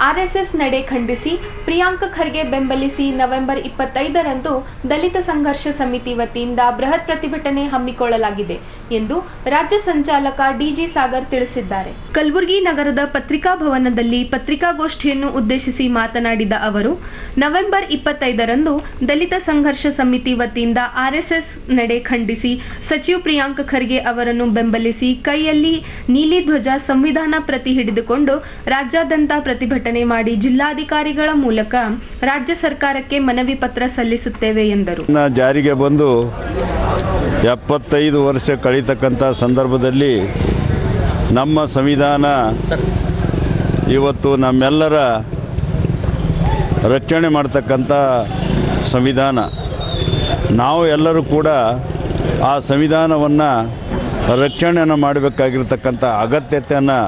RSS ನಡೆ ಖಂಡಿಸಿ ಪ್ರಿಯಾಂಕ ಖರ್ಗೆ ಬೆಂಬಲಿಸಿ ನವೆಂಬರ್ 25ರಂದು ದಲಿತ ಸಂಘರ್ಷ ಸಮಿತಿ ವತಿಯಿಂದ ಬೃಹತ್ ಪ್ರತಿಭಟನೆ ಹಮ್ಮಿಕೊಳ್ಳಲಾಗಿದೆ ಎಂದು ರಾಜ್ಯ ಸಂಚಾಲಕ ಡಿಜಿ ಸಾಗರ್ ತಿಳಿಸಿದ್ದಾರೆ. ಕಲಬುರಗಿ ನಗರದ ಪತ್ರಿಕಾ ಭವನದಲ್ಲಿ ಪತ್ರಿಕಾಗೋಷ್ಠಿಯನ್ನು ಉದ್ದೇಶಿಸಿ ಮಾತನಾಡಿದ ಅವರು, ನವೆಂಬರ್ 25ರಂದು ದಲಿತ ಸಂಘರ್ಷ ಸಮಿತಿ ವತಿಯಿಂದ ಆರ್ಎಸ್ಎಸ್ ನಡೆ ಖಂಡಿಸಿ ಸಚಿವ ಪ್ರಿಯಾಂಕ ಖರ್ಗೆ ಅವರನ್ನು ಬೆಂಬಲಿಸಿ ಕೈಯಲ್ಲಿ ನೀಲಿ ಧ್ವಜ ಸಂವಿಧಾನ ಪ್ರತಿ ಹಿಡಿದುಕೊಂಡು ರಾಜ್ಯಾದ್ಯಂತ ಪ್ರತಿಭಟನೆ ಮಾಡಿ ಜಿಲ್ಲಾಧಿಕಾರಿಗಳ ಮೂಲಕ ರಾಜ್ಯ ಸರ್ಕಾರಕ್ಕೆ ಮನವಿ ಪತ್ರ ಸಲ್ಲಿಸುತ್ತೇವೆ ಎಂದರು. ಜಾರಿಗೆ ಬಂದು 75 ವರ್ಷ ಕಳೆಯತಕ್ಕಂಥ ಸಂದರ್ಭದಲ್ಲಿ ನಮ್ಮ ಸಂವಿಧಾನ ಇವತ್ತು ನಮ್ಮೆಲ್ಲರ ರಕ್ಷಣೆ ಮಾಡ್ತಕ್ಕಂಥ ಸಂವಿಧಾನ. ನಾವು ಎಲ್ಲರೂ ಕೂಡ ಆ ಸಂವಿಧಾನವನ್ನು ರಕ್ಷಣೆಯನ್ನು ಮಾಡಬೇಕಾಗಿರ್ತಕ್ಕಂಥ ಅಗತ್ಯತೆಯನ್ನು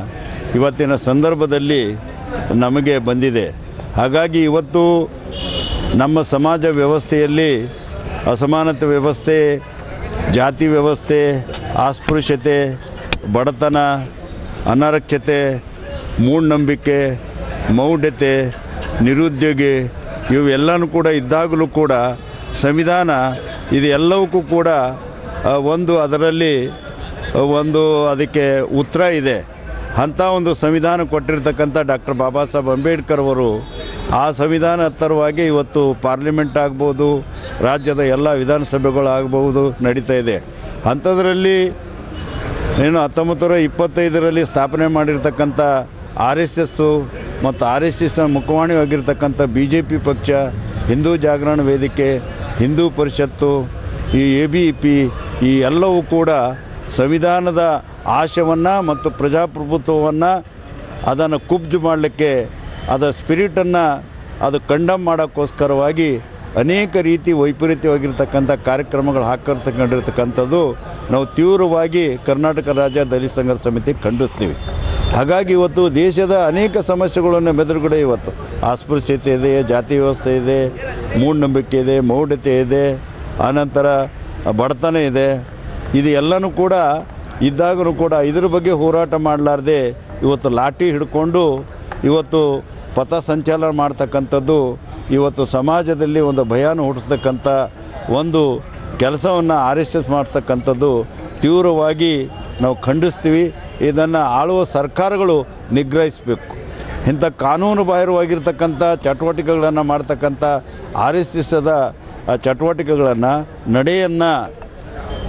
ಇವತ್ತಿನ ಸಂದರ್ಭದಲ್ಲಿ ನಮಗೆ ಬಂದಿದೆ. ಹಾಗಾಗಿ ಇವತ್ತು ನಮ್ಮ ಸಮಾಜ ವ್ಯವಸ್ಥೆಯಲ್ಲಿ ಅಸಮಾನತೆ ವ್ಯವಸ್ಥೆ, ಜಾತಿ ವ್ಯವಸ್ಥೆ, ಅಸ್ಪೃಶ್ಯತೆ, ಬಡತನ, ಅನಕ್ಷರತೆ, ಮೂಢನಂಬಿಕೆ, ಮೌಢ್ಯತೆ, ನಿರುದ್ಯೋಗಿ ಇವೆಲ್ಲವೂ ಕೂಡ ಇದ್ದಾಗಲೂ ಕೂಡ ಸಂವಿಧಾನ ಇದೆಲ್ಲವಕ್ಕೂ ಕೂಡ ಅದರಲ್ಲಿ ಅದಕ್ಕೆ ಉತ್ತರ ಇದೆ. ಅಂಥ ಒಂದು ಸಂವಿಧಾನ ಕೊಟ್ಟಿರ್ತಕ್ಕಂಥ ಡಾಕ್ಟರ್ ಬಾಬಾ ಸಾಹೇಬ್ ಅಂಬೇಡ್ಕರ್ ಅವರು ಆ ಸಂವಿಧಾನ ಹತ್ತರವಾಗಿ ಇವತ್ತು ಪಾರ್ಲಿಮೆಂಟ್ ಆಗ್ಬೋದು, ರಾಜ್ಯದ ಎಲ್ಲ ವಿಧಾನಸಭೆಗಳು ಆಗ್ಬೋದು ನಡೀತಾ ಇದೆ. ಅಂಥದ್ರಲ್ಲಿ 1925ರಲ್ಲಿ ಸ್ಥಾಪನೆ ಮಾಡಿರ್ತಕ್ಕಂಥ RSSಸು ಮತ್ತು RSSನ ಮುಖವಾಣಿಯಾಗಿರ್ತಕ್ಕಂಥ BJP ಪಕ್ಷ, ಹಿಂದೂ ಜಾಗರಣ ವೇದಿಕೆ, ಹಿಂದೂ ಪರಿಷತ್ತು, ಈ ABP ಈ ಎಲ್ಲವೂ ಕೂಡ ಸಂವಿಧಾನದ ಆಶಯವನ್ನು ಮತ್ತು ಪ್ರಜಾಪ್ರಭುತ್ವವನ್ನು ಅದನ್ನು ಕುಬ್ಜು ಮಾಡಲಿಕ್ಕೆ ಅದರ ಸ್ಪಿರಿಟನ್ನು ಕಂಡಮ್ ಮಾಡೋಕ್ಕೋಸ್ಕರವಾಗಿ ಅನೇಕ ರೀತಿ ವೈಪರೀತ್ಯವಾಗಿರ್ತಕ್ಕಂಥ ಕಾರ್ಯಕ್ರಮಗಳು ಹಾಕಿರ್ತಕ್ಕಂಥದ್ದು ನಾವು ತೀವ್ರವಾಗಿ ಕರ್ನಾಟಕ ರಾಜ್ಯ ದಲಿತ ಸಂಘರ್ಷ ಸಮಿತಿ ಖಂಡಿಸ್ತೀವಿ. ಹಾಗಾಗಿ ಇವತ್ತು ದೇಶದ ಅನೇಕ ಸಮಸ್ಯೆಗಳನ್ನು ಮೆದುರುಗಡೆ ಇವತ್ತು ಅಸ್ಪೃಶ್ಯತೆ ಇದೆ, ಜಾತಿ ವ್ಯವಸ್ಥೆ ಇದೆ, ಮೂಢನಂಬಿಕೆ ಇದೆ, ಮೌಢ್ಯತೆ ಇದೆ, ಆನಂತರ ಬಡತನ ಇದೆ. ಇದು ಎಲ್ಲನೂ ಕೂಡ ಇದ್ದಾಗಲೂ ಕೂಡ ಇದ್ರ ಬಗ್ಗೆ ಹೋರಾಟ ಮಾಡಲಾರ್ದೆ ಇವತ್ತು ಲಾಠಿ ಹಿಡ್ಕೊಂಡು ಇವತ್ತು ಪಥ ಸಂಚಾಲನ ಮಾಡ್ತಕ್ಕಂಥದ್ದು ಇವತ್ತು ಸಮಾಜದಲ್ಲಿ ಒಂದು ಭಯಾನ ಹುಟ್ಟಿಸ್ತಕ್ಕಂಥ ಒಂದು ಕೆಲಸವನ್ನು RSS ಮಾಡ್ತಕ್ಕಂಥದ್ದು ತೀವ್ರವಾಗಿ ನಾವು ಖಂಡಿಸ್ತೀವಿ. ಇದನ್ನು ಆಳುವ ಸರ್ಕಾರಗಳು ನಿಗ್ರಹಿಸಬೇಕು. ಇಂಥ ಕಾನೂನು ಬಾಹಿರವಾಗಿರ್ತಕ್ಕಂಥ ಚಟುವಟಿಕೆಗಳನ್ನು ಮಾಡ್ತಕ್ಕಂಥ RSSದ ಚಟುವಟಿಕೆಗಳನ್ನು ನಡೆಯನ್ನು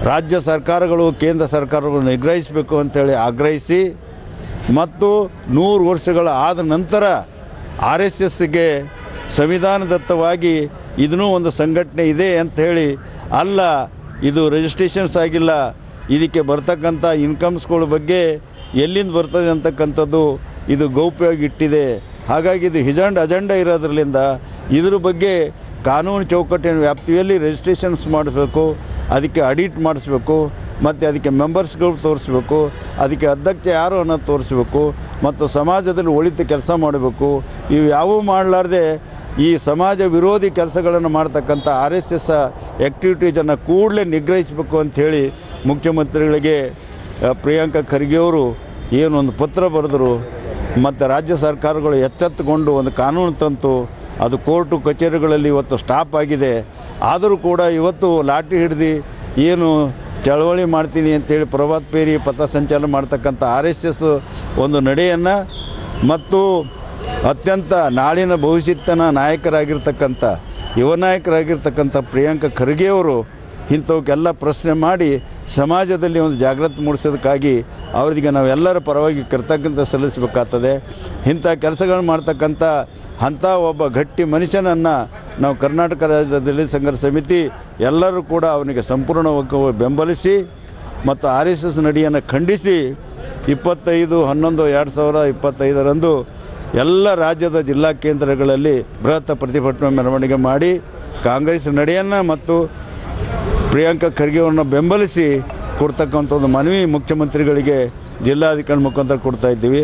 ರಾಜ್ಯ ಸರ್ಕಾರಗಳು, ಕೇಂದ್ರ ಸರ್ಕಾರಗಳು ನಿಗ್ರಹಿಸಬೇಕು ಅಂಥೇಳಿ ಆಗ್ರಹಿಸಿ, ಮತ್ತು 100 ವರ್ಷಗಳ ಆದ ನಂತರ RSSಗೆ ಸಂವಿಧಾನದತ್ತವಾಗಿ ಇದನ್ನೂ ಒಂದು ಸಂಘಟನೆ ಇದೆ ಅಂಥೇಳಿ ಅಲ್ಲ, ಇದು ರಿಜಿಸ್ಟ್ರೇಷನ್ಸ್ ಆಗಿಲ್ಲ, ಇದಕ್ಕೆ ಬರ್ತಕ್ಕಂಥ ಇನ್ಕಮ್ಸ್ಗಳ ಬಗ್ಗೆ ಎಲ್ಲಿಂದ ಬರ್ತದೆ ಅಂತಕ್ಕಂಥದ್ದು ಇದು ಗೌಪ್ಯವಾಗಿ ಇಟ್ಟಿದೆ. ಹಾಗಾಗಿ ಇದು ಹಿಜೆಂಡ್ ಅಜೆಂಡಾ ಇರೋದ್ರಲ್ಲಿಂದ ಇದ್ರ ಬಗ್ಗೆ ಕಾನೂನು ಚೌಕಟ್ಟಿನ ವ್ಯಾಪ್ತಿಯಲ್ಲಿ ರಿಜಿಸ್ಟ್ರೇಷನ್ಸ್ ಮಾಡಿಸ್ಬೇಕು, ಅದಕ್ಕೆ ಆಡಿಟ್ ಮಾಡಿಸ್ಬೇಕು, ಮತ್ತು ಅದಕ್ಕೆ ಮೆಂಬರ್ಸ್ಗಳು ತೋರಿಸ್ಬೇಕು, ಅದಕ್ಕೆ ಅಧ್ಯಕ್ಷ ಯಾರು ಅನ್ನೋದು ತೋರಿಸ್ಬೇಕು, ಮತ್ತು ಸಮಾಜದಲ್ಲಿ ಒಳಿತು ಕೆಲಸ ಮಾಡಬೇಕು. ಇವು ಯಾವುವು ಮಾಡಲಾರ್ದೆ ಈ ಸಮಾಜ ವಿರೋಧಿ ಕೆಲಸಗಳನ್ನು ಮಾಡ್ತಕ್ಕಂಥ RSS ಆ್ಯಕ್ಟಿವಿಟೀಸನ್ನು ಕೂಡಲೇ ನಿಗ್ರಹಿಸಬೇಕು ಅಂಥೇಳಿ ಮುಖ್ಯಮಂತ್ರಿಗಳಿಗೆ ಪ್ರಿಯಾಂಕ ಖರ್ಗೆ ಅವರು ಏನೊಂದು ಪತ್ರ ಬರೆದರು. ಮತ್ತು ರಾಜ್ಯ ಸರ್ಕಾರಗಳು ಎಚ್ಚೆತ್ತುಕೊಂಡು ಒಂದು ಕಾನೂನು ತಂತು, ಅದು ಕೋರ್ಟು ಕಚೇರಿಗಳಲ್ಲಿ ಇವತ್ತು ಸ್ಟಾಪ್ ಆಗಿದೆ. ಆದರೂ ಕೂಡ ಇವತ್ತು ಲಾಠಿ ಹಿಡ್ದು ಏನು ಚಳವಳಿ ಮಾಡ್ತೀನಿ ಅಂತೇಳಿ ಪ್ರಭಾತ್ ಪೇರಿ ಪಥ ಸಂಚಾಲನ ಮಾಡ್ತಕ್ಕಂಥ RSS ಒಂದು ನಡೆಯನ್ನು ಮತ್ತು ಅತ್ಯಂತ ನಾಳಿನ ಭವಿಷ್ಯತ್ತಿನ ನಾಯಕರಾಗಿರ್ತಕ್ಕಂಥ ಯುವ ನಾಯಕರಾಗಿರ್ತಕ್ಕಂಥ ಪ್ರಿಯಾಂಕ ಖರ್ಗೆ ಅವರು ಇಂಥವಕ್ಕೆಲ್ಲ ಪ್ರಶ್ನೆ ಮಾಡಿ ಸಮಾಜದಲ್ಲಿ ಒಂದು ಜಾಗೃತಿ ಮೂಡಿಸೋದಕ್ಕಾಗಿ ಅವರಿಗೆ ನಾವೆಲ್ಲರ ಪರವಾಗಿ ಕೃತಜ್ಞತೆ ಸಲ್ಲಿಸಬೇಕಾಗ್ತದೆ. ಇಂಥ ಕೆಲಸಗಳು ಮಾಡ್ತಕ್ಕಂಥ ಅಂಥ ಒಬ್ಬ ಗಟ್ಟಿ ಮನುಷ್ಯನನ್ನು ನಾವು ಕರ್ನಾಟಕ ರಾಜ್ಯದ ದಲಿತ ಸಂಘರ್ಷ ಸಮಿತಿ ಎಲ್ಲರೂ ಕೂಡ ಅವನಿಗೆ ಸಂಪೂರ್ಣವಾಗಿ ಬೆಂಬಲಿಸಿ ಮತ್ತು RSS ನಡೆಯನ್ನು ಖಂಡಿಸಿ 25/11/2025ರಂದು ಎಲ್ಲ ರಾಜ್ಯದ ಜಿಲ್ಲಾ ಕೇಂದ್ರಗಳಲ್ಲಿ ಬೃಹತ್ ಪ್ರತಿಭಟನೆ ಮೆರವಣಿಗೆ ಮಾಡಿ ಕಾಂಗ್ರೆಸ್ ನಡೆಯನ್ನು ಮತ್ತು ಪ್ರಿಯಾಂಕ ಖರ್ಗೆ ಅವರನ್ನು ಬೆಂಬಲಿಸಿ ಕೊಡ್ತಕ್ಕಂಥ ಒಂದು ಮನವಿ ಮುಖ್ಯಮಂತ್ರಿಗಳಿಗೆ ಜಿಲ್ಲಾಧಿಕಾರಿ ಮುಖಾಂತರ ಕೊಡ್ತಾ ಇದ್ದೀವಿ.